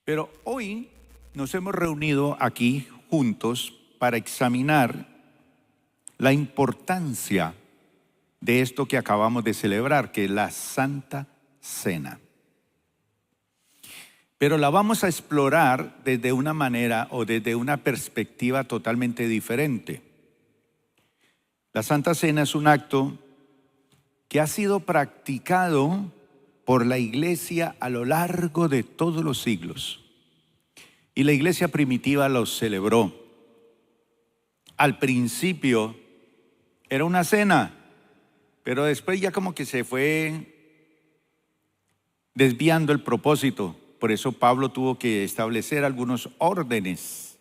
Pero hoy nos hemos reunido aquí juntos para examinar la importancia de esto que acabamos de celebrar, que es la Santa Cena. Pero la vamos a explorar desde una manera o desde una perspectiva totalmente diferente. La Santa Cena es un acto que ha sido practicado por la iglesia a lo largo de todos los siglos. Y la iglesia primitiva lo celebró. Al principio era una cena, pero después ya como que se fue desviando el propósito. Por eso Pablo tuvo que establecer algunos órdenes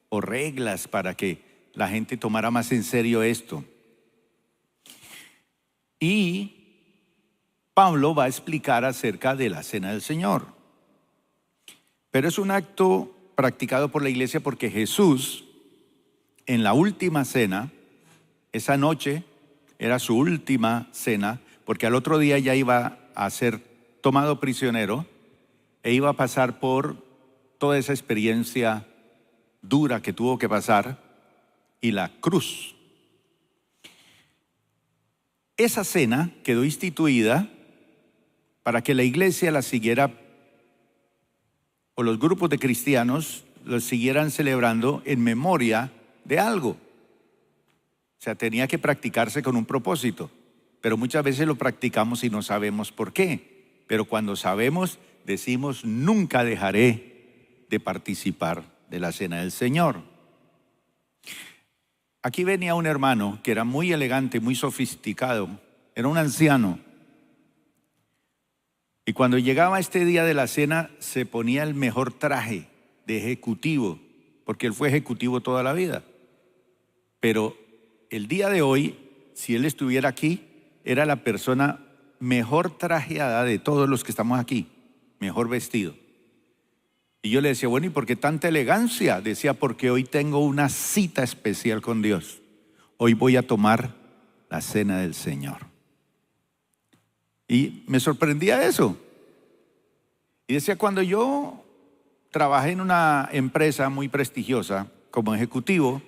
o reglas para que la gente tomara más en serio esto. Y Pablo va a explicar acerca de la Cena del Señor. Pero es un acto practicado por la iglesia porque Jesús, en la última cena, esa noche era su última cena, porque al otro día ya iba a ser tomado prisionero e iba a pasar por toda esa experiencia dura que tuvo que pasar y la cruz. Esa cena quedó instituida para que la iglesia la siguiera, o los grupos de cristianos los siguieran celebrando en memoria de algo. O sea, tenía que practicarse con un propósito, pero muchas veces lo practicamos y no sabemos por qué. Pero cuando sabemos, decimos, nunca dejaré de participar de la Cena del Señor. Aquí venía un hermano que era muy elegante, muy sofisticado, era un anciano. Y cuando llegaba este día de la cena, se ponía el mejor traje de ejecutivo, porque él fue ejecutivo toda la vida. Pero el día de hoy, si él estuviera aquí, era la persona mejor trajeada de todos los que estamos aquí, mejor vestido. Y yo le decía, bueno, ¿y por qué tanta elegancia? Decía, porque hoy tengo una cita especial con Dios. Hoy voy a tomar la Cena del Señor. Y me sorprendía eso. Y decía, cuando yo trabajé en una empresa muy prestigiosa como ejecutivo,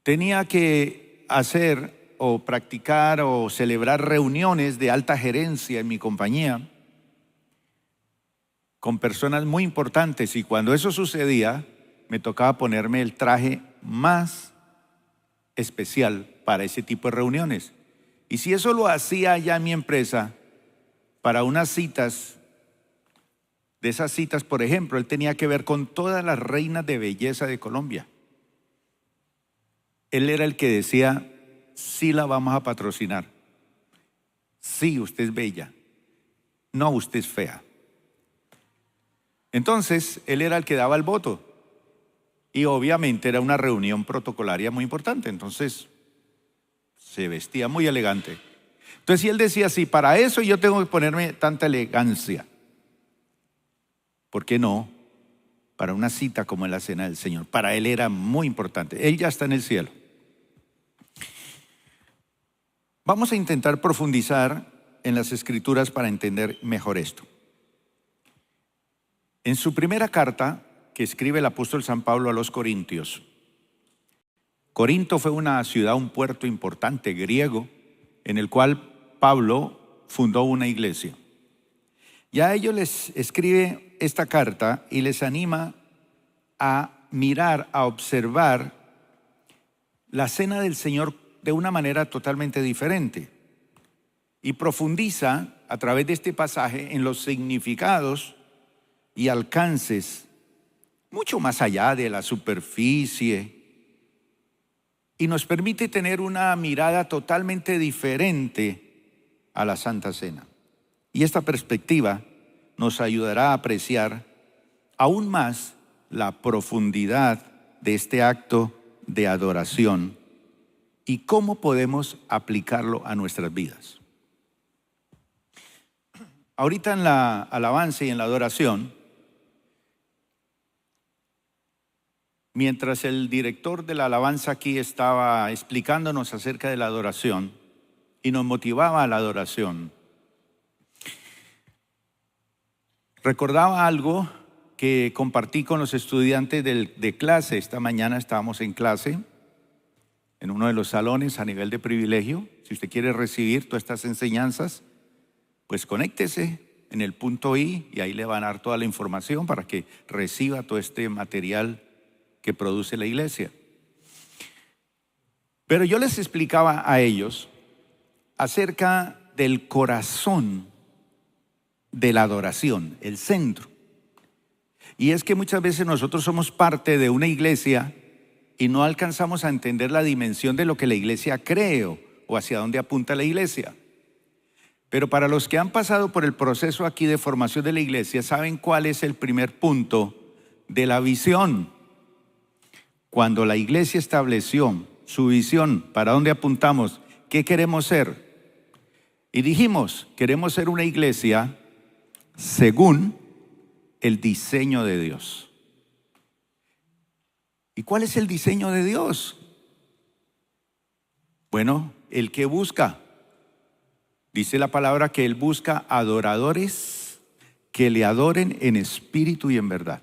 tenía que hacer o practicar o celebrar reuniones de alta gerencia en mi compañía con personas muy importantes, y cuando eso sucedía, me tocaba ponerme el traje más especial para ese tipo de reuniones. Y si eso lo hacía ya en mi empresa, para unas citas, de esas citas, por ejemplo, él tenía que ver con todas las reinas de belleza de Colombia. Él era el que decía, sí la vamos a patrocinar. Sí, usted es bella. No, usted es fea. Entonces, él era el que daba el voto. Y obviamente era una reunión protocolaria muy importante. Entonces, se vestía muy elegante. Entonces, si él decía, sí, para eso yo tengo que ponerme tanta elegancia, ¿por qué no? Para una cita como en la Cena del Señor. Para él era muy importante. Él ya está en el cielo. Vamos a intentar profundizar en las Escrituras para entender mejor esto. En su primera carta que escribe el apóstol San Pablo a los Corintios, Corinto fue una ciudad, un puerto importante griego, en el cual Pablo fundó una iglesia. Y a ellos les escribe esta carta y les anima a mirar, a observar la Cena del Señor de una manera totalmente diferente. Y profundiza a través de este pasaje en los significados y alcances mucho más allá de la superficie, y nos permite tener una mirada totalmente diferente a la Santa Cena. Y esta perspectiva nos ayudará a apreciar aún más la profundidad de este acto de adoración y cómo podemos aplicarlo a nuestras vidas. Ahorita en la alabanza y en la adoración, mientras el director de la alabanza aquí estaba explicándonos acerca de la adoración y nos motivaba a la adoración, recordaba algo que compartí con los estudiantes de clase. Esta mañana estábamos en clase, en uno de los salones a nivel de privilegio. Si usted quiere recibir todas estas enseñanzas, pues conéctese en el punto I y ahí le van a dar toda la información para que reciba todo este material que produce la iglesia. Pero yo les explicaba a ellos acerca del corazón de la adoración, el centro. Y es que muchas veces nosotros somos parte de una iglesia y no alcanzamos a entender la dimensión de lo que la iglesia cree o hacia dónde apunta la iglesia. Pero para los que han pasado por el proceso aquí de formación de la iglesia, saben cuál es el primer punto de la visión. Cuando la iglesia estableció su visión, ¿para dónde apuntamos? ¿Qué queremos ser? Y dijimos, queremos ser una iglesia según el diseño de Dios. ¿Y cuál es el diseño de Dios? Bueno, el que busca. Dice la palabra que Él busca adoradores que le adoren en espíritu y en verdad.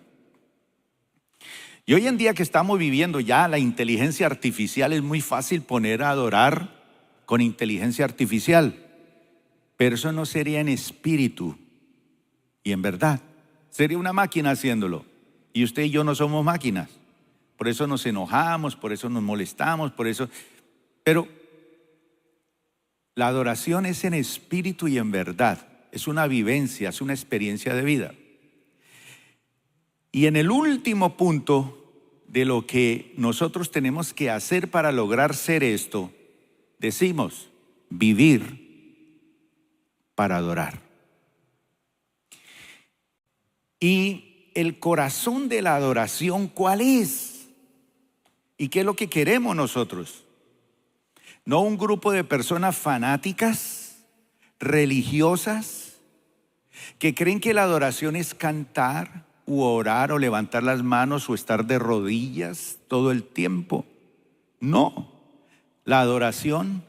Y hoy en día que estamos viviendo ya la inteligencia artificial, es muy fácil poner a adorar con inteligencia artificial. Pero eso no sería en espíritu y en verdad. Sería una máquina haciéndolo. Y usted y yo no somos máquinas. Por eso nos enojamos, por eso nos molestamos, por eso. Pero la adoración es en espíritu y en verdad. Es una vivencia, es una experiencia de vida. Y en el último punto de lo que nosotros tenemos que hacer para lograr ser esto, decimos vivir para adorar. Y el corazón de la adoración, ¿cuál es? ¿Y qué es lo que queremos nosotros? No un grupo de personas fanáticas, religiosas, que creen que la adoración es cantar u orar o levantar las manos o estar de rodillas todo el tiempo. No, la adoración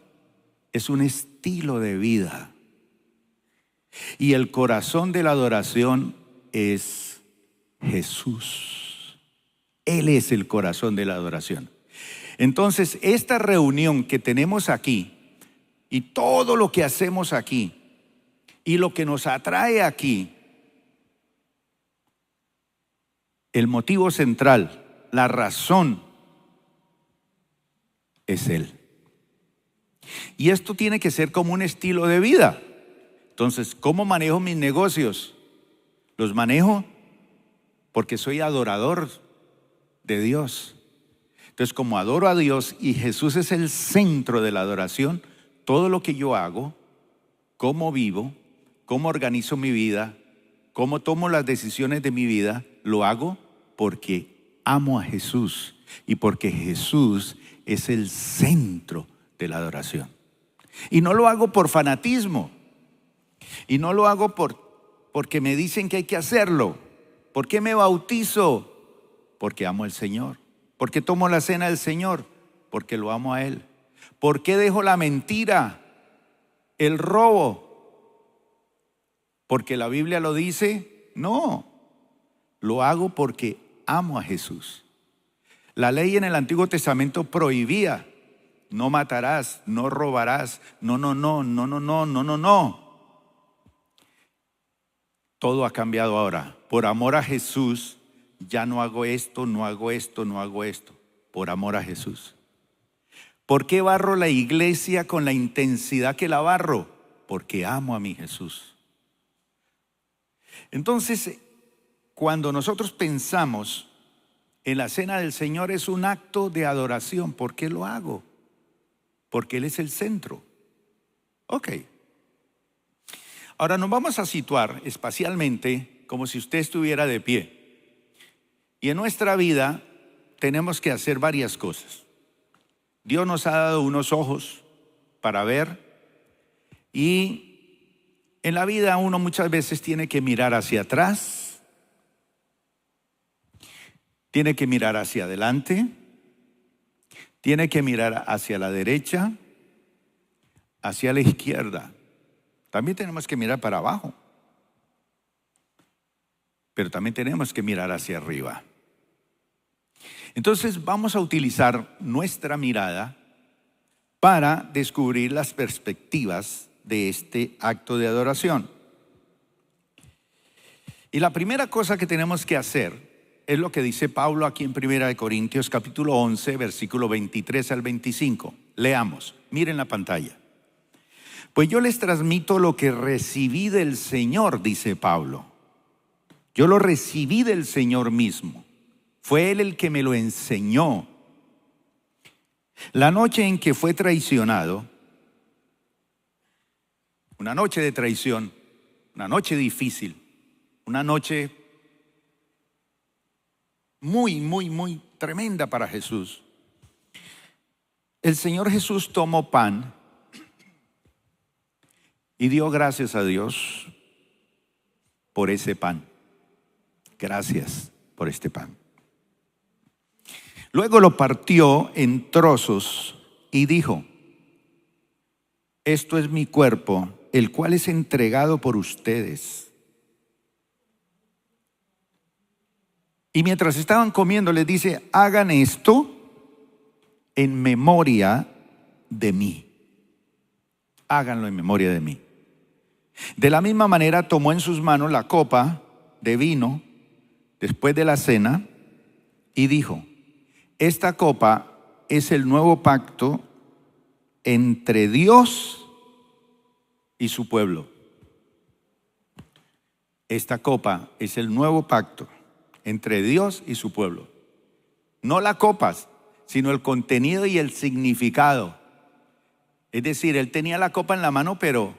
es un estilo de vida. Y el corazón de la adoración es Jesús. Él es el corazón de la adoración. Entonces, esta reunión que tenemos aquí y todo lo que hacemos aquí y lo que nos atrae aquí, el motivo central, la razón, es Él. Y esto tiene que ser como un estilo de vida. Entonces, ¿cómo manejo mis negocios? Los manejo porque soy adorador de Dios. Entonces, como adoro a Dios y Jesús es el centro de la adoración, todo lo que yo hago, cómo vivo, cómo organizo mi vida, cómo tomo las decisiones de mi vida, lo hago porque amo a Jesús y porque Jesús es el centro de la adoración. Y no lo hago por fanatismo. Y no lo hago porque me dicen que hay que hacerlo. ¿Por qué me bautizo? Porque amo al Señor. ¿Por qué tomo la cena del Señor? Porque lo amo a Él. ¿Por qué dejo la mentira, el robo? ¿Porque la Biblia lo dice? No, lo hago porque amo a Jesús. La ley en el Antiguo Testamento prohibía: no matarás, no robarás, no. Todo ha cambiado ahora. Por amor a Jesús, ya no hago esto, no hago esto. Por amor a Jesús. ¿Por qué barro la iglesia con la intensidad que la barro? Porque amo a mi Jesús. Entonces, cuando nosotros pensamos en la cena del Señor, es un acto de adoración. ¿Por qué lo hago? Porque Él es el centro. Ok. Ahora nos vamos a situar espacialmente como si usted estuviera de pie. Y en nuestra vida tenemos que hacer varias cosas. Dios nos ha dado unos ojos para ver, y en la vida uno muchas veces tiene que mirar hacia atrás, tiene que mirar hacia adelante, tiene que mirar hacia la derecha, hacia la izquierda. También tenemos que mirar para abajo. pero también tenemos que mirar hacia arriba. Entonces vamos a utilizar nuestra mirada para descubrir las perspectivas de este acto de adoración. Y la primera cosa que tenemos que hacer es lo que dice Pablo aquí en 1 Corintios capítulo 11, versículo 23 al 25. Leamos, miren la pantalla. Pues yo les transmito lo que recibí del Señor, dice Pablo. Yo lo recibí del Señor mismo. Fue Él el que me lo enseñó. La noche en que fue traicionado, una noche de traición, una noche difícil, una noche muy tremenda para Jesús. El Señor Jesús tomó pan y dio gracias a Dios por ese pan. Gracias por este pan. Luego lo partió en trozos y dijo: esto es mi cuerpo, el cual es entregado por ustedes. Y mientras estaban comiendo les dice: hagan esto en memoria de mí. Háganlo en memoria de mí. De la misma manera tomó en sus manos la copa de vino después de la cena y dijo: esta copa es el nuevo pacto entre Dios y su pueblo. Esta copa es el nuevo pacto entre Dios y su pueblo. No la copa, sino el contenido y el significado. Es decir, él tenía la copa en la mano, pero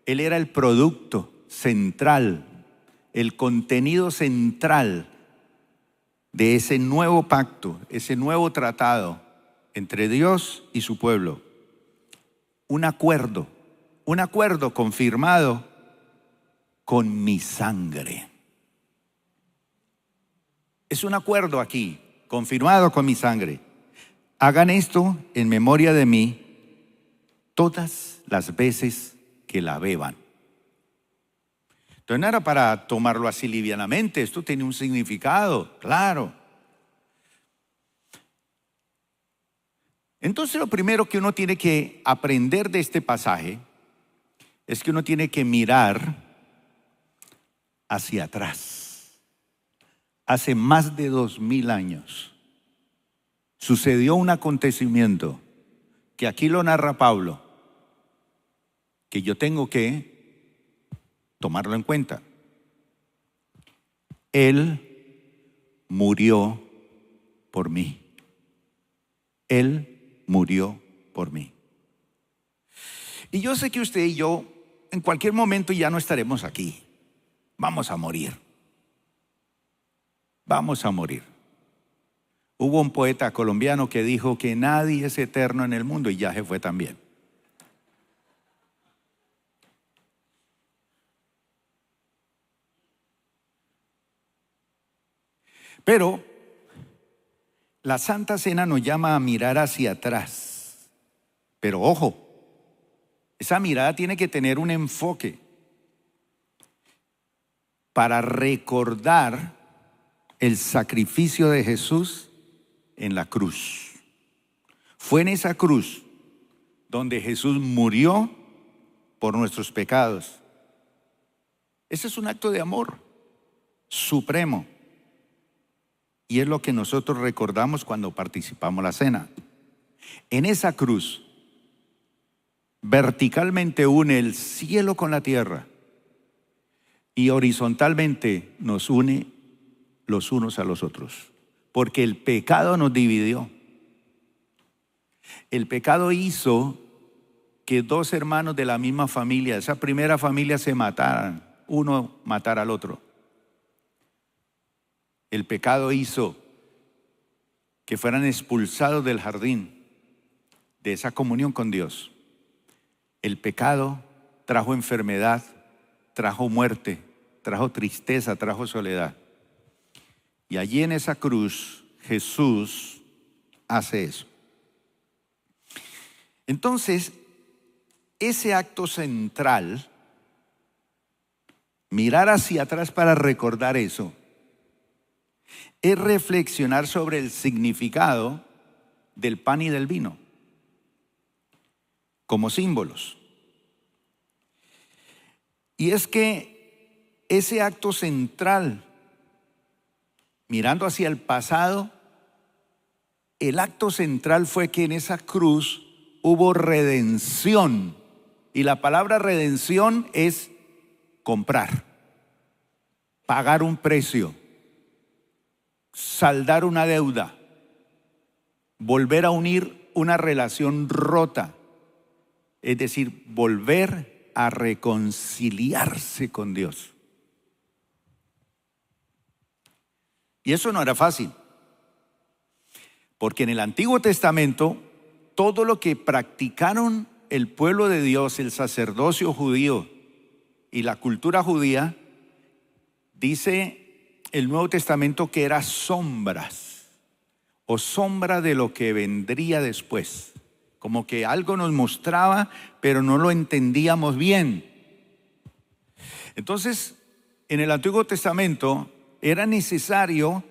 él era el producto central, el contenido central de ese nuevo pacto, ese nuevo tratado entre Dios y su pueblo. Un acuerdo confirmado con mi sangre. Es un acuerdo aquí, confirmado con mi sangre. Hagan esto en memoria de mí todas las veces que la beban. Entonces no era para tomarlo así livianamente, esto tiene un significado, claro. Entonces lo primero que uno tiene que aprender de este pasaje es que uno tiene que mirar hacia atrás. Hace más de 2000 años sucedió un acontecimiento que aquí lo narra Pablo, que yo tengo que tomarlo en cuenta. Él murió por mí. Él murió por mí. Y yo sé que usted y yo en cualquier momento ya no estaremos aquí. Vamos a morir. Vamos a morir. Hubo un poeta colombiano que dijo que nadie es eterno en el mundo y ya se fue también. Pero la Santa Cena nos llama a mirar hacia atrás. Pero ojo, esa mirada tiene que tener un enfoque para recordar el sacrificio de Jesús en la cruz. Fue en esa cruz donde Jesús murió por nuestros pecados. Ese es un acto de amor supremo. Y es lo que nosotros recordamos cuando participamos la cena. En esa cruz, verticalmente une el cielo con la tierra y horizontalmente nos une los unos a los otros. Porque el pecado nos dividió. El pecado hizo que dos hermanos de la misma familia, esa primera familia, se mataran, uno matara al otro. El pecado hizo que fueran expulsados del jardín, de esa comunión con Dios. El pecado trajo enfermedad, trajo muerte, trajo tristeza, trajo soledad. Y allí en esa cruz Jesús hace eso. Entonces, ese acto central, mirar hacia atrás para recordar eso, es reflexionar sobre el significado del pan y del vino como símbolos. Y es que ese acto central, mirando hacia el pasado, el acto central fue que en esa cruz hubo redención. Y la palabra redención es comprar, pagar un precio, saldar una deuda, volver a unir una relación rota. Es decir, volver a reconciliarse con Dios. Y eso no era fácil, porque en el Antiguo Testamento todo lo que practicaron el pueblo de Dios, el sacerdocio judío y la cultura judía, dice el Nuevo Testamento que era sombras o sombra de lo que vendría después. Como que algo nos mostraba, pero no lo entendíamos bien. Entonces, en el Antiguo Testamento era necesario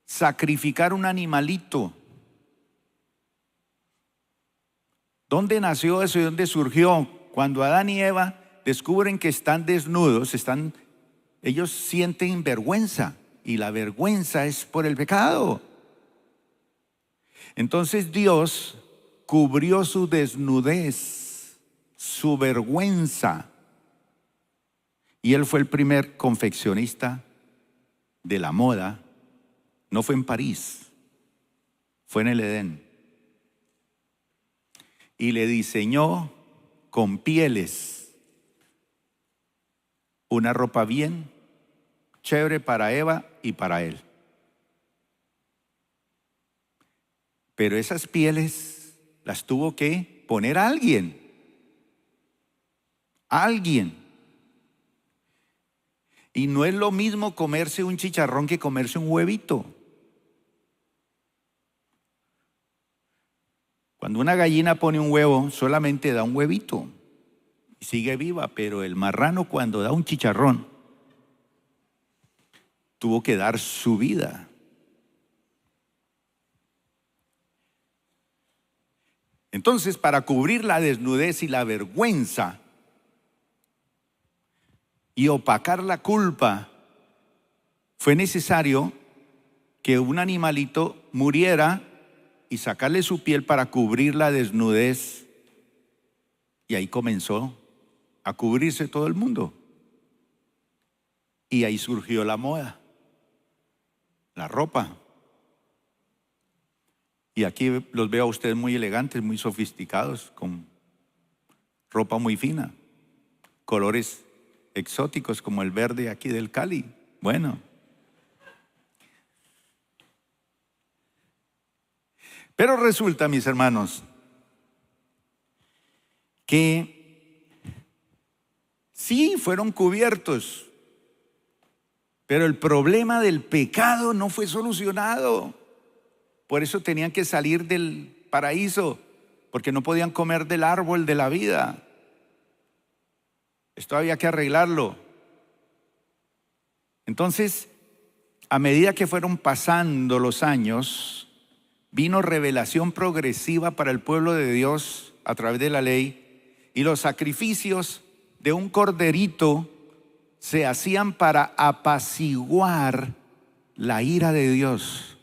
sacrificar un animalito. ¿Dónde nació eso y dónde surgió? Cuando Adán y Eva descubren que están desnudos, ellos sienten vergüenza, y la vergüenza es por el pecado. Entonces Dios cubrió su desnudez, su vergüenza, y Él fue el primer confeccionista de la moda. No fue en París, fue en el Edén. Y le diseñó con pieles una ropa bien chévere para Eva y para él. Pero esas pieles las tuvo que poner alguien. Y no es lo mismo comerse un chicharrón que comerse un huevito. Cuando una gallina pone un huevo, solamente da un huevito y sigue viva, pero el marrano, cuando da un chicharrón, tuvo que dar su vida. Entonces, para cubrir la desnudez y la vergüenza y opacar la culpa, fue necesario que un animalito muriera y sacarle su piel para cubrir la desnudez. Y ahí comenzó a cubrirse todo el mundo. Y ahí surgió la moda, la ropa. Y aquí los veo a ustedes muy elegantes, muy sofisticados, con ropa muy fina, colores exóticos como el verde aquí del Cali. Bueno. Pero resulta, mis hermanos, que sí fueron cubiertos, pero el problema del pecado no fue solucionado. Por eso tenían que salir del paraíso, porque no podían comer del árbol de la vida. Esto había que arreglarlo. Entonces, a medida que fueron pasando los años, vino revelación progresiva para el pueblo de Dios a través de la ley, y los sacrificios de un corderito se hacían para apaciguar la ira de Dios.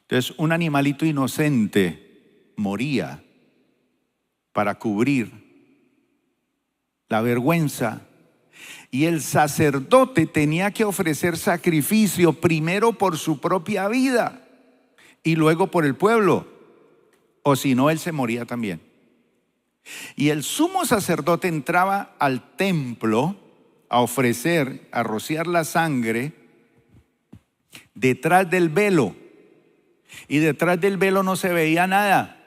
Entonces, un animalito inocente moría para cubrir la vergüenza, y el sacerdote tenía que ofrecer sacrificio primero por su propia vida y luego por el pueblo, o si no, él se moría también. Y el sumo sacerdote entraba al templo a ofrecer, a rociar la sangre detrás del velo, y detrás del velo no se veía nada.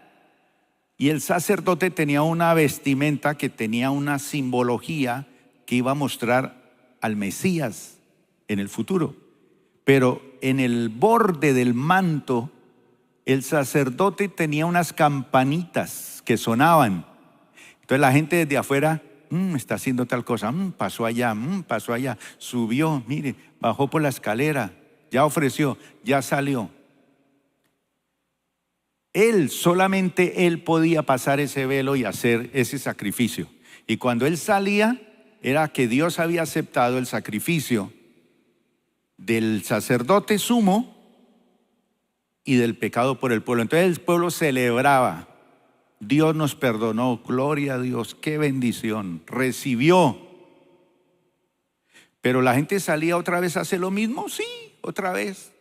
Y el sacerdote tenía una vestimenta que tenía una simbología que iba a mostrar al Mesías en el futuro. Pero en el borde del manto, el sacerdote tenía unas campanitas que sonaban. Entonces la gente desde afuera Está haciendo tal cosa, pasó allá, pasó allá, subió, mire, bajó por la escalera, ya ofreció, ya salió. Solamente él podía pasar ese velo y hacer ese sacrificio. Y cuando él salía, era que Dios había aceptado el sacrificio del sacerdote sumo y del pecado por el pueblo. Entonces el pueblo celebraba. Dios nos perdonó, gloria a Dios, qué bendición, recibió. Pero la gente salía otra vez a hacer lo mismo, sí, otra vez.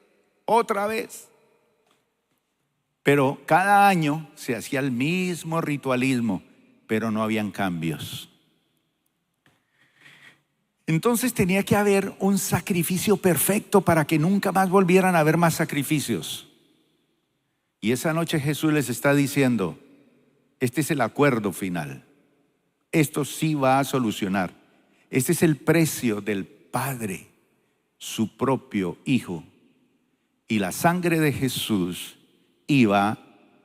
Pero cada año se hacía el mismo ritualismo, pero no habían cambios. Entonces tenía que haber un sacrificio perfecto para que nunca más volvieran a haber más sacrificios. Y esa noche Jesús les está diciendo, este es el acuerdo final. Esto sí va a solucionar. Este es el precio del Padre, su propio Hijo. Y la sangre de Jesús iba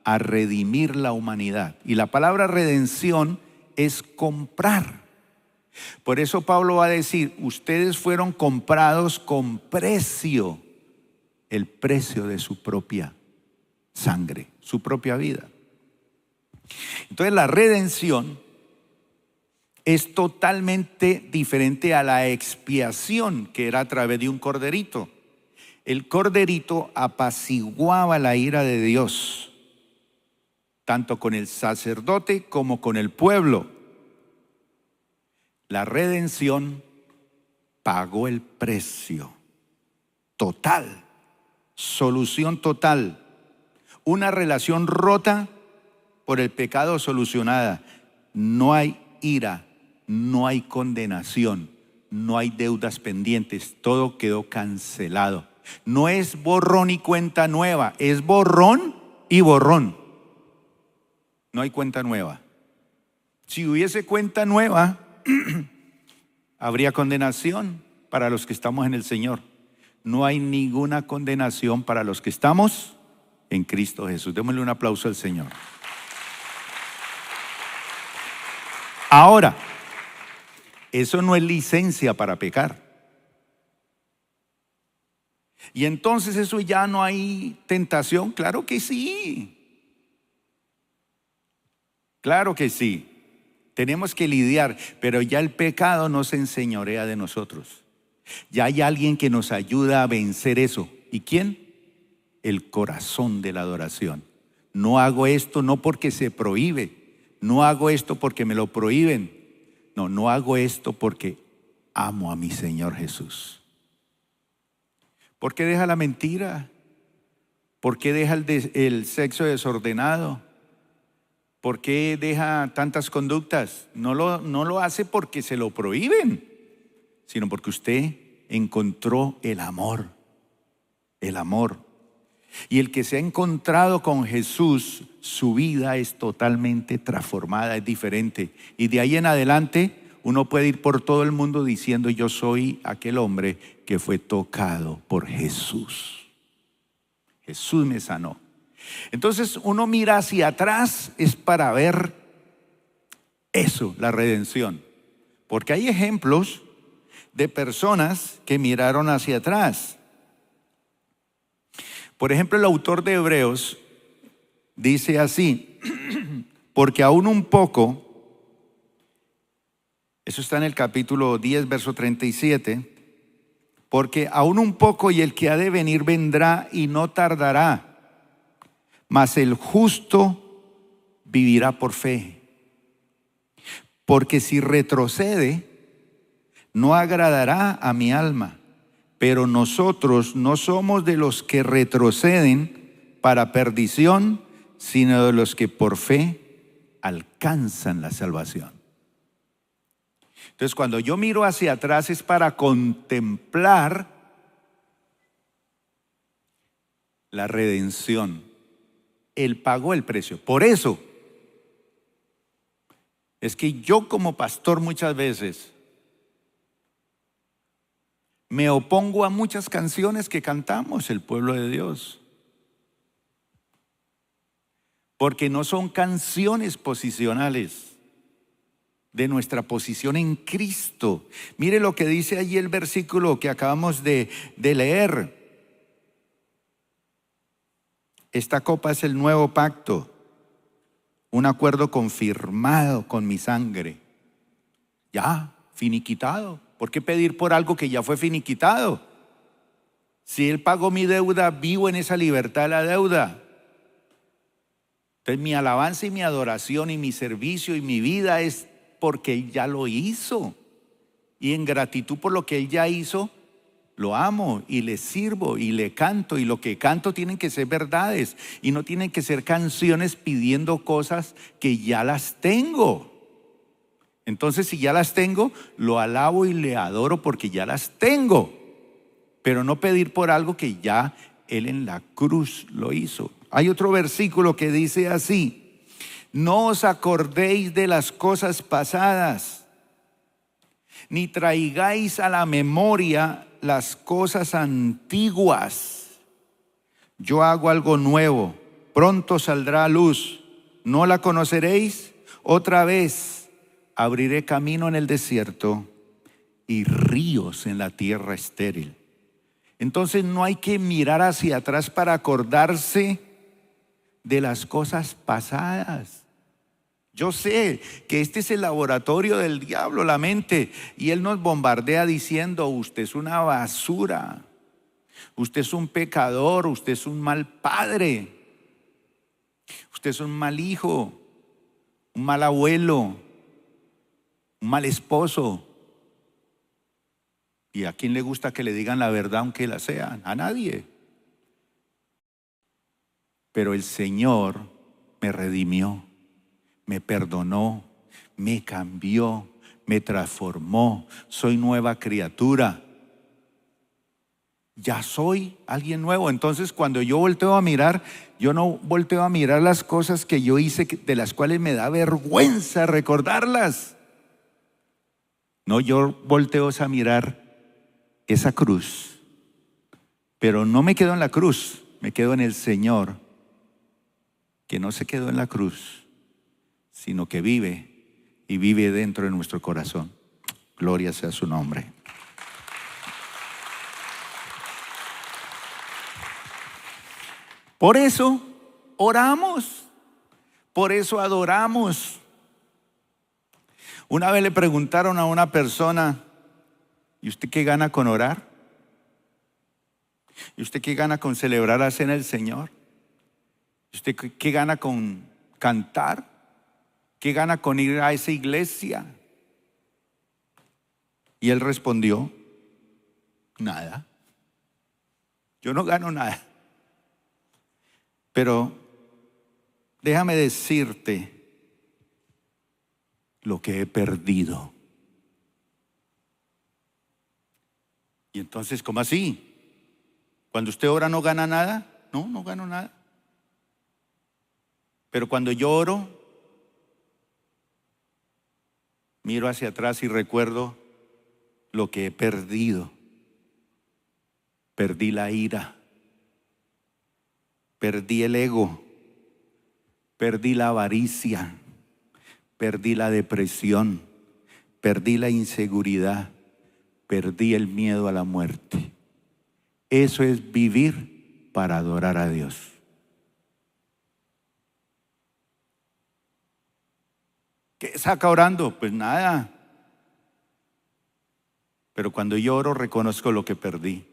a redimir la humanidad. Y la palabra redención es comprar. Por eso Pablo va a decir, ustedes fueron comprados con precio, el precio de su propia sangre, su propia vida. Entonces la redención es totalmente diferente a la expiación, que era a través de un corderito. El corderito apaciguaba la ira de Dios, tanto con el sacerdote como con el pueblo. La redención pagó el precio total, solución total. Una relación rota por el pecado solucionada. No hay ira, no hay condenación, no hay deudas pendientes, todo quedó cancelado. No es borrón y cuenta nueva, es borrón y borrón. No hay cuenta nueva. Si hubiese cuenta nueva, habría condenación para los que estamos en el Señor. No hay ninguna condenación para los que estamos en Cristo Jesús. Démosle un aplauso al Señor. Ahora, eso no es licencia para pecar. Y entonces eso ya no hay tentación. Claro que sí. Claro que sí. Tenemos que lidiar, pero ya el pecado no se enseñorea de nosotros. Ya hay alguien que nos ayuda a vencer eso. ¿Y quién? El corazón de la adoración. No hago esto no porque se prohíbe. No hago esto porque me lo prohíben. No hago esto porque amo a mi Señor Jesús. ¿Por qué deja la mentira? ¿Por qué deja el sexo desordenado? ¿Por qué deja tantas conductas? No lo hace porque se lo prohíben, sino porque usted encontró el amor. El amor. Y el que se ha encontrado con Jesús, su vida es totalmente transformada, es diferente. Y de ahí en adelante uno puede ir por todo el mundo diciendo, yo soy aquel hombre que fue tocado por Jesús. Jesús me sanó. Entonces uno mira hacia atrás es para ver eso, la redención. Porque hay ejemplos de personas que miraron hacia atrás. Por ejemplo, el autor de Hebreos dice así, porque aún un poco, eso está en el capítulo 10, verso 37, porque aún un poco y el que ha de venir vendrá y no tardará, mas el justo vivirá por fe. Porque si retrocede, no agradará a mi alma. Pero nosotros no somos de los que retroceden para perdición, sino de los que por fe alcanzan la salvación. Entonces, cuando yo miro hacia atrás es para contemplar la redención. Él pagó el precio. Por eso es que yo como pastor muchas veces me opongo a muchas canciones que cantamos el pueblo de Dios. Porque no son canciones posicionales. de nuestra posición en Cristo. Mire lo que dice allí el versículo que acabamos de leer. Esta copa es el nuevo pacto, un acuerdo confirmado con mi sangre. Ya, finiquitado. ¿Por qué pedir por algo que ya fue finiquitado? Si Él pagó mi deuda, vivo en esa libertad de la deuda. Entonces mi alabanza y mi adoración y mi servicio y mi vida es porque Él ya lo hizo. Y en gratitud por lo que Él ya hizo, lo amo y le sirvo y le canto. Y lo que canto tienen que ser verdades y no tienen que ser canciones pidiendo cosas que ya las tengo. Entonces, si ya las tengo, lo alabo y le adoro porque ya las tengo. Pero no pedir por algo que ya Él en la cruz lo hizo. Hay otro versículo que dice así: no os acordéis de las cosas pasadas, ni traigáis a la memoria las cosas antiguas. Yo hago algo nuevo, pronto saldrá a luz. ¿No la conoceréis? Otra vez abriré camino en el desierto y ríos en la tierra estéril. Entonces no hay que mirar hacia atrás para acordarse de las cosas pasadas. Yo sé que este es el laboratorio del diablo, la mente, y él nos bombardea diciendo: usted es una basura, usted es un pecador, usted es un mal padre, usted es un mal hijo, un mal abuelo, un mal esposo. ¿Y a quién le gusta que le digan la verdad aunque la sean? A nadie. Pero el Señor me redimió, me perdonó, me cambió, me transformó. Soy nueva criatura. Ya soy alguien nuevo. Entonces, cuando yo volteo a mirar, yo no volteo a mirar las cosas que yo hice, de las cuales me da vergüenza recordarlas. No, yo volteo a mirar esa cruz, pero no me quedo en la cruz, me quedo en el Señor, que no se quedó en la cruz, sino que vive y vive dentro de nuestro corazón. Gloria sea su nombre. Por eso oramos, por eso adoramos. Una vez le preguntaron a una persona: ¿y usted qué gana con orar? ¿Y usted qué gana con celebrar la cena del Señor? ¿Y usted qué gana con cantar? ¿Qué gana con ir a esa iglesia? Y él respondió: nada. Yo no gano nada. Pero déjame decirte lo que he perdido. Y entonces, ¿cómo así? Cuando usted ora no gana nada. No, no gano nada. Pero cuando yo oro, miro hacia atrás y recuerdo lo que he perdido. Perdí la ira, perdí el ego, perdí la avaricia, perdí la depresión, perdí la inseguridad, perdí el miedo a la muerte. Eso es vivir para adorar a Dios. ¿Qué saca orando? Pues nada. Pero cuando yo oro reconozco lo que perdí.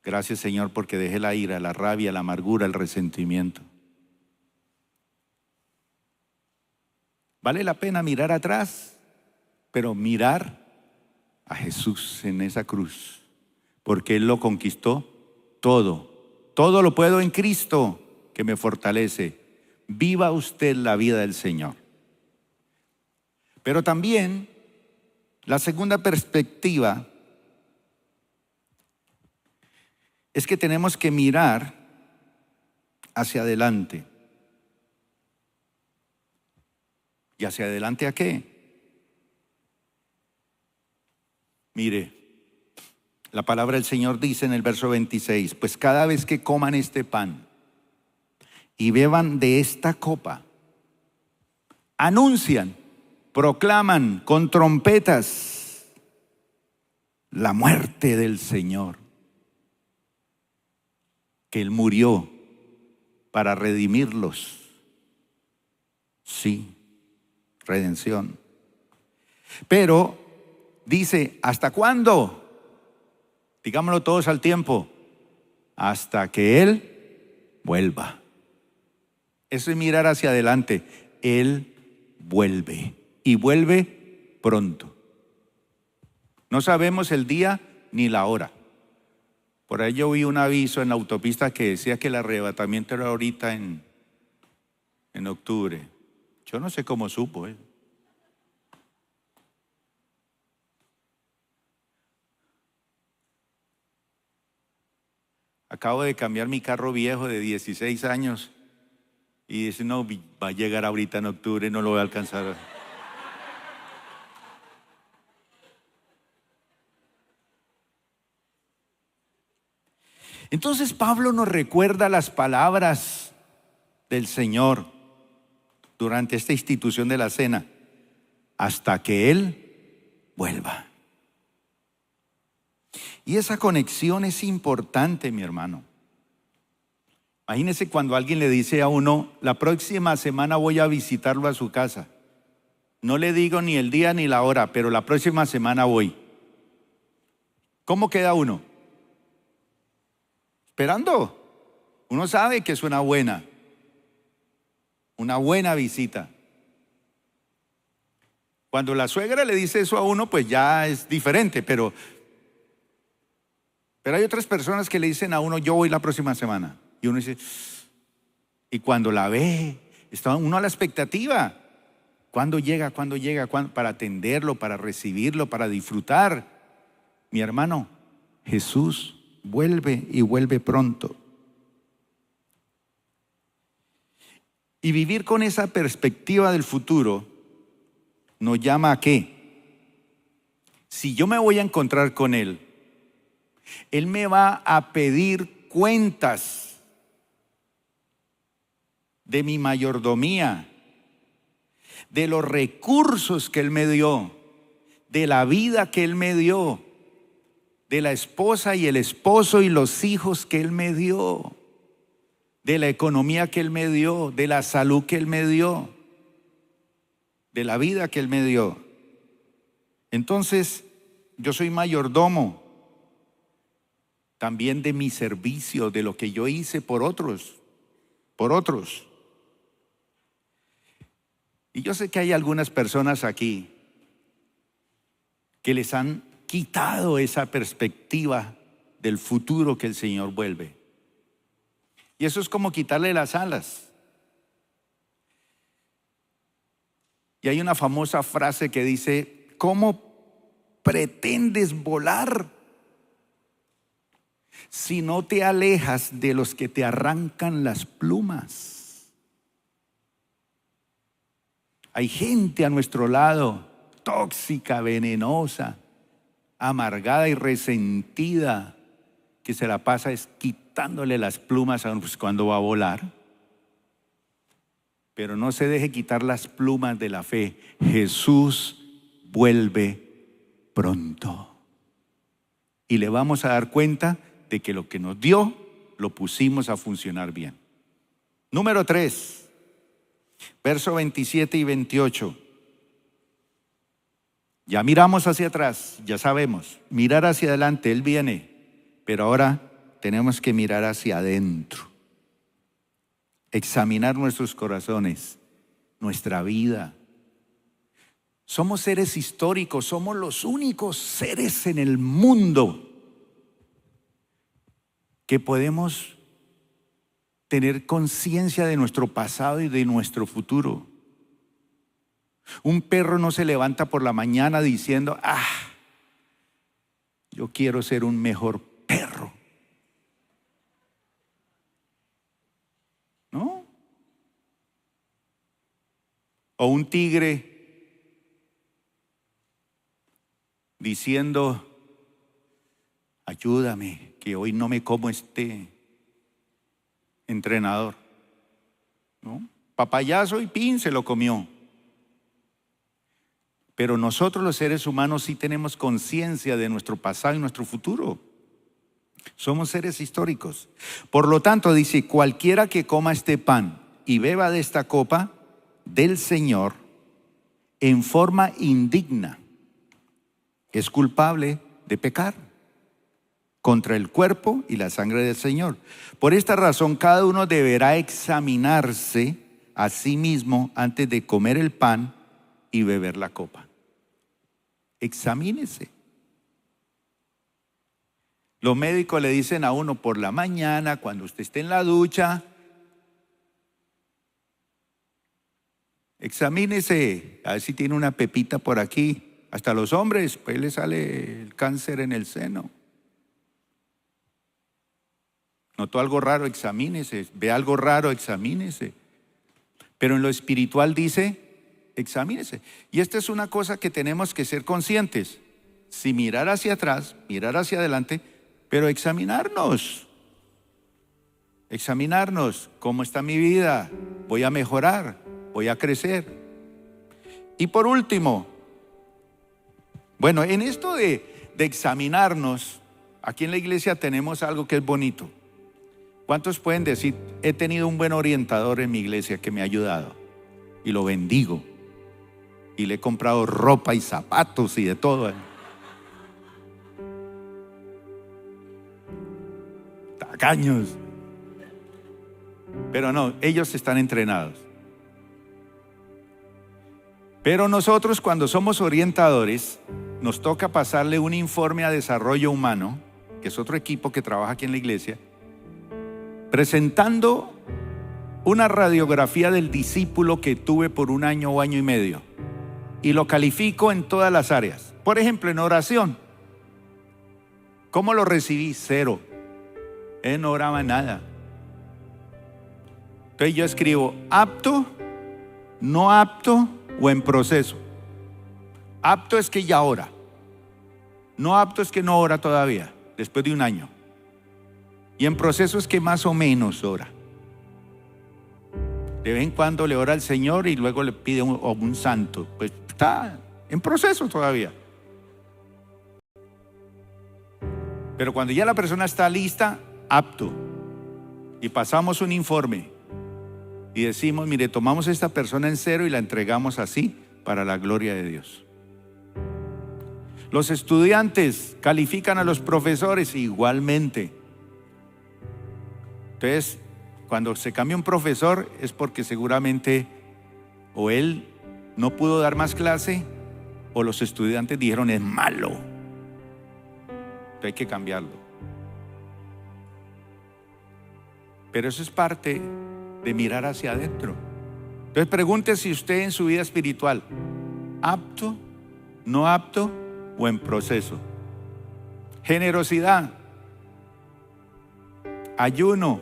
Gracias, Señor, porque dejé la ira, la rabia, la amargura, el resentimiento. Vale la pena mirar atrás, pero mirar a Jesús en esa cruz, porque Él lo conquistó todo. Todo lo puedo en Cristo que me fortalece. Viva usted la vida del Señor. Pero también la segunda perspectiva es que tenemos que mirar hacia adelante. ¿Y hacia adelante a qué? Mire, la palabra del Señor dice en el verso 26: pues cada vez que coman este pan y beban de esta copa, anuncian proclaman con trompetas la muerte del Señor, que Él murió para redimirlos. Sí, redención. Pero dice, ¿hasta cuándo? Digámoslo todos al tiempo. Hasta que Él vuelva. Eso es mirar hacia adelante. Él vuelve. Y vuelve pronto. No sabemos el día ni la hora. Por ahí yo vi un aviso en la autopista que decía que el arrebatamiento era ahorita en octubre. Yo no sé cómo supo. Acabo de cambiar mi carro viejo de 16 años y dice, no, va a llegar ahorita en octubre, no lo voy a alcanzar. Entonces Pablo nos recuerda las palabras del Señor durante esta institución de la cena, hasta que Él vuelva. Y esa conexión es importante, mi hermano. Imagínese cuando alguien le dice a uno, la próxima semana voy a visitarlo a su casa. No le digo ni el día ni la hora, pero la próxima semana voy. ¿Cómo queda uno? Esperando. Uno sabe que es una buena visita. Cuando la suegra le dice eso a uno, pues ya es diferente, pero hay otras personas que le dicen a uno, yo voy la próxima semana. Y uno dice, y cuando la ve, está uno a la expectativa. ¿Cuándo llega? ¿Cuándo llega? ¿Cuándo? Para atenderlo, para recibirlo, para disfrutar. Mi hermano, Jesús vuelve y vuelve pronto. Y vivir con esa perspectiva del futuro nos llama a qué. Si yo me voy a encontrar con Él, Él me va a pedir cuentas de mi mayordomía, de los recursos que Él me dio, de la vida que Él me dio, de la esposa y el esposo y los hijos que Él me dio, de la economía que Él me dio, de la salud que Él me dio, de la vida que Él me dio. Entonces, yo soy mayordomo también de mi servicio, de lo que yo hice por otros. Y yo sé que hay algunas personas aquí que les han quitado esa perspectiva del futuro que el Señor vuelve. Y eso es como quitarle las alas. Y hay una famosa frase que dice, ¿cómo pretendes volar si no te alejas de los que te arrancan las plumas? Hay gente a nuestro lado tóxica, venenosa, amargada y resentida, que se la pasa es quitándole las plumas a uno, pues cuando va a volar. Pero no se deje quitar las plumas de la fe. Jesús vuelve pronto. Y le vamos a dar cuenta de que lo que nos dio, lo pusimos a funcionar bien. Número 3, verso 27 y 28. Ya miramos hacia atrás, ya sabemos, mirar hacia adelante, Él viene, pero ahora tenemos que mirar hacia adentro, examinar nuestros corazones, nuestra vida. Somos seres históricos, somos los únicos seres en el mundo que podemos tener conciencia de nuestro pasado y de nuestro futuro. Un perro no se levanta por la mañana diciendo, yo quiero ser un mejor perro. ¿No? O un tigre diciendo, ayúdame, que hoy no me como este entrenador. ¿No? Papayazo y pin se lo comió. Pero nosotros los seres humanos sí tenemos conciencia de nuestro pasado y nuestro futuro. Somos seres históricos. Por lo tanto, dice, cualquiera que coma este pan y beba de esta copa del Señor en forma indigna es culpable de pecar contra el cuerpo y la sangre del Señor. Por esta razón, cada uno deberá examinarse a sí mismo antes de comer el pan y beber la copa. Examínese. Los médicos le dicen a uno por la mañana, cuando usted esté en la ducha, examínese, a ver si tiene una pepita por aquí. Hasta los hombres, pues le sale el cáncer en el seno. ¿Notó algo raro? Examínese. ¿Ve algo raro? Examínese. Pero en lo espiritual dice, examínese. Y esta es una cosa que tenemos que ser conscientes. Si mirar hacia atrás, mirar hacia adelante, pero examinarnos. Examinarnos. ¿Cómo está mi vida? ¿Voy a mejorar? ¿Voy a crecer? Y por último, bueno, en esto de examinarnos, aquí en la iglesia tenemos algo que es bonito. ¿Cuántos pueden decir, he tenido un buen orientador en mi iglesia que me ha ayudado? Y lo bendigo. Y le he comprado ropa y zapatos y de todo. Tacaños. Pero no, ellos están entrenados. Pero nosotros, cuando somos orientadores, nos toca pasarle un informe a desarrollo humano, que es otro equipo que trabaja aquí en la iglesia, presentando una radiografía del discípulo que tuve por un año o año y medio, y lo califico en todas las áreas. Por ejemplo, en oración, ¿cómo lo recibí? 0. Él no oraba nada. Entonces yo escribo apto, no apto o en proceso. Apto es que ya ora, no apto es que no ora todavía, después de un año. Y en proceso es que más o menos ora. De vez en cuando le ora al Señor y luego le pide a un santo. Pues está en proceso todavía. Pero cuando ya la persona está lista, apto. Y pasamos un informe. Y decimos, mire, tomamos a esta persona en 0 y la entregamos así para la gloria de Dios. Los estudiantes califican a los profesores igualmente. Entonces, cuando se cambia un profesor es porque seguramente o él no pudo dar más clase o los estudiantes dijeron es malo. Entonces hay que cambiarlo. Pero eso es parte de mirar hacia adentro. Entonces pregúntese si usted en su vida espiritual, apto, no apto o en proceso. Generosidad, ayuno,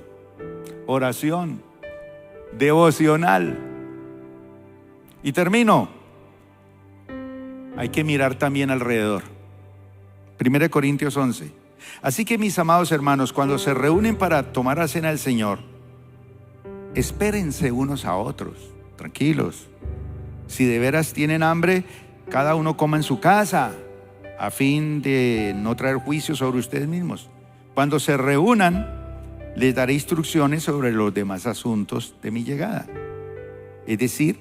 oración, devocional. Y termino. Hay que mirar también alrededor. 1 Corintios 11. Así que mis amados hermanos, cuando se reúnen para tomar la cena del Señor, espérense unos a otros, tranquilos. Si de veras tienen hambre, cada uno coma en su casa, a fin de no traer juicio sobre ustedes mismos. Cuando se reúnan, les daré instrucciones sobre los demás asuntos de mi llegada. Es decir,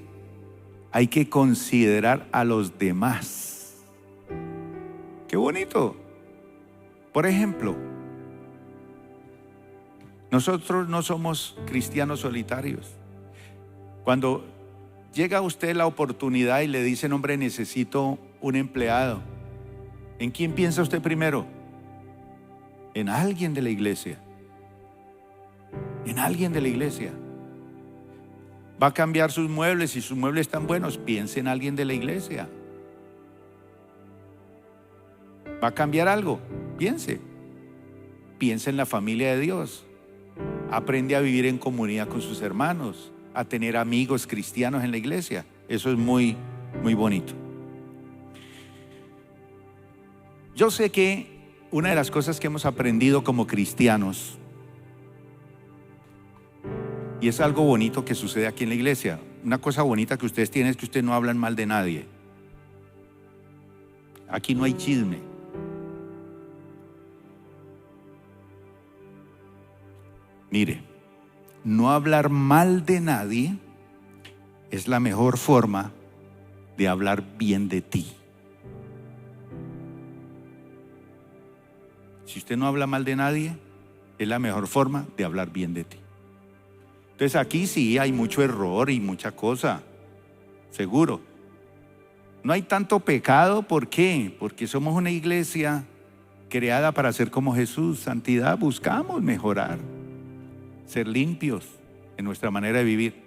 hay que considerar a los demás. ¡Qué bonito! Por ejemplo, nosotros no somos cristianos solitarios. Cuando llega a usted la oportunidad y le dicen, hombre, necesito un empleado, ¿en quién piensa usted primero? En alguien de la iglesia. En alguien de la iglesia. Va a cambiar sus muebles, si sus muebles están buenos, piense en alguien de la iglesia. Va a cambiar algo, piense en la familia de Dios. Aprende a vivir en comunidad con sus hermanos, a tener amigos cristianos en la iglesia. Eso es muy, muy bonito. Yo sé que una de las cosas que hemos aprendido como cristianos, y es algo bonito que sucede aquí en la iglesia, una cosa bonita que ustedes tienen es que ustedes no hablan mal de nadie. Aquí no hay chisme. Mire, no hablar mal de nadie es la mejor forma de hablar bien de ti. Si usted no habla mal de nadie, es la mejor forma de hablar bien de ti. Entonces aquí sí hay mucho error y mucha cosa, seguro. No hay tanto pecado, ¿por qué? Porque somos una iglesia creada para ser como Jesús, santidad, buscamos mejorar, ser limpios en nuestra manera de vivir,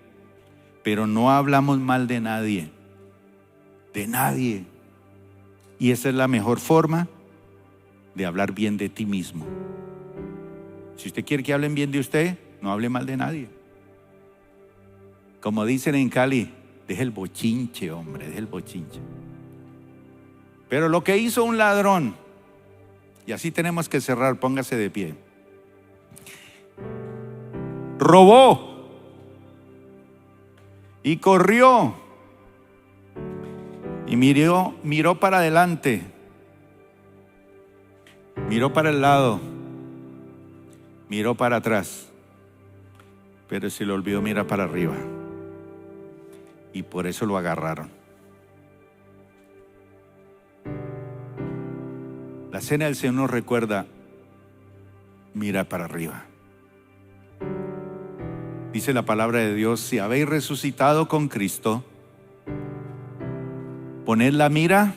pero no hablamos mal de nadie, y esa es la mejor forma de hablar bien de ti mismo. Si usted quiere que hablen bien de usted, no hable mal de nadie. Como dicen en Cali, deje el bochinche, hombre, deje el bochinche. Pero lo que hizo un ladrón, y así tenemos que cerrar, póngase de pie. Robó y corrió y miró para adelante, miró para el lado, miró para atrás, pero se le olvidó mirar para arriba. Y por eso lo agarraron. La cena del Señor nos recuerda, mira para arriba. Dice la palabra de Dios, si habéis resucitado con Cristo, poned la mira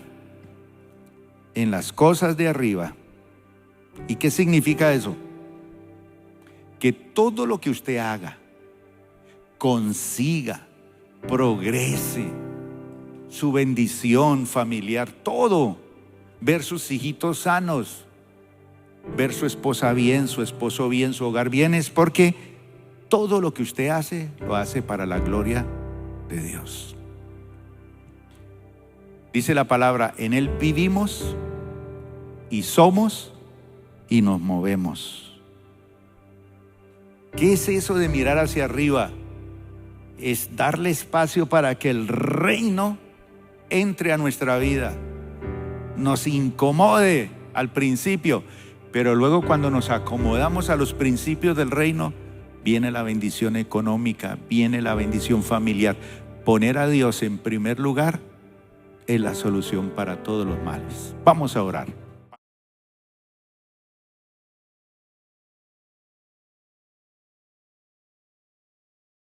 en las cosas de arriba. ¿Y qué significa eso? Que todo lo que usted haga, consiga, progrese, su bendición familiar, todo, ver sus hijitos sanos, ver su esposa bien, su esposo bien, su hogar bien, es porque todo lo que usted hace, lo hace para la gloria de Dios. Dice la palabra, en Él vivimos y somos y nos movemos. ¿Qué es eso de mirar hacia arriba? Es darle espacio para que el reino entre a nuestra vida. Nos incomode al principio, pero luego cuando nos acomodamos a los principios del reino, viene la bendición económica, viene la bendición familiar. Poner a Dios en primer lugar es la solución para todos los males. Vamos a orar.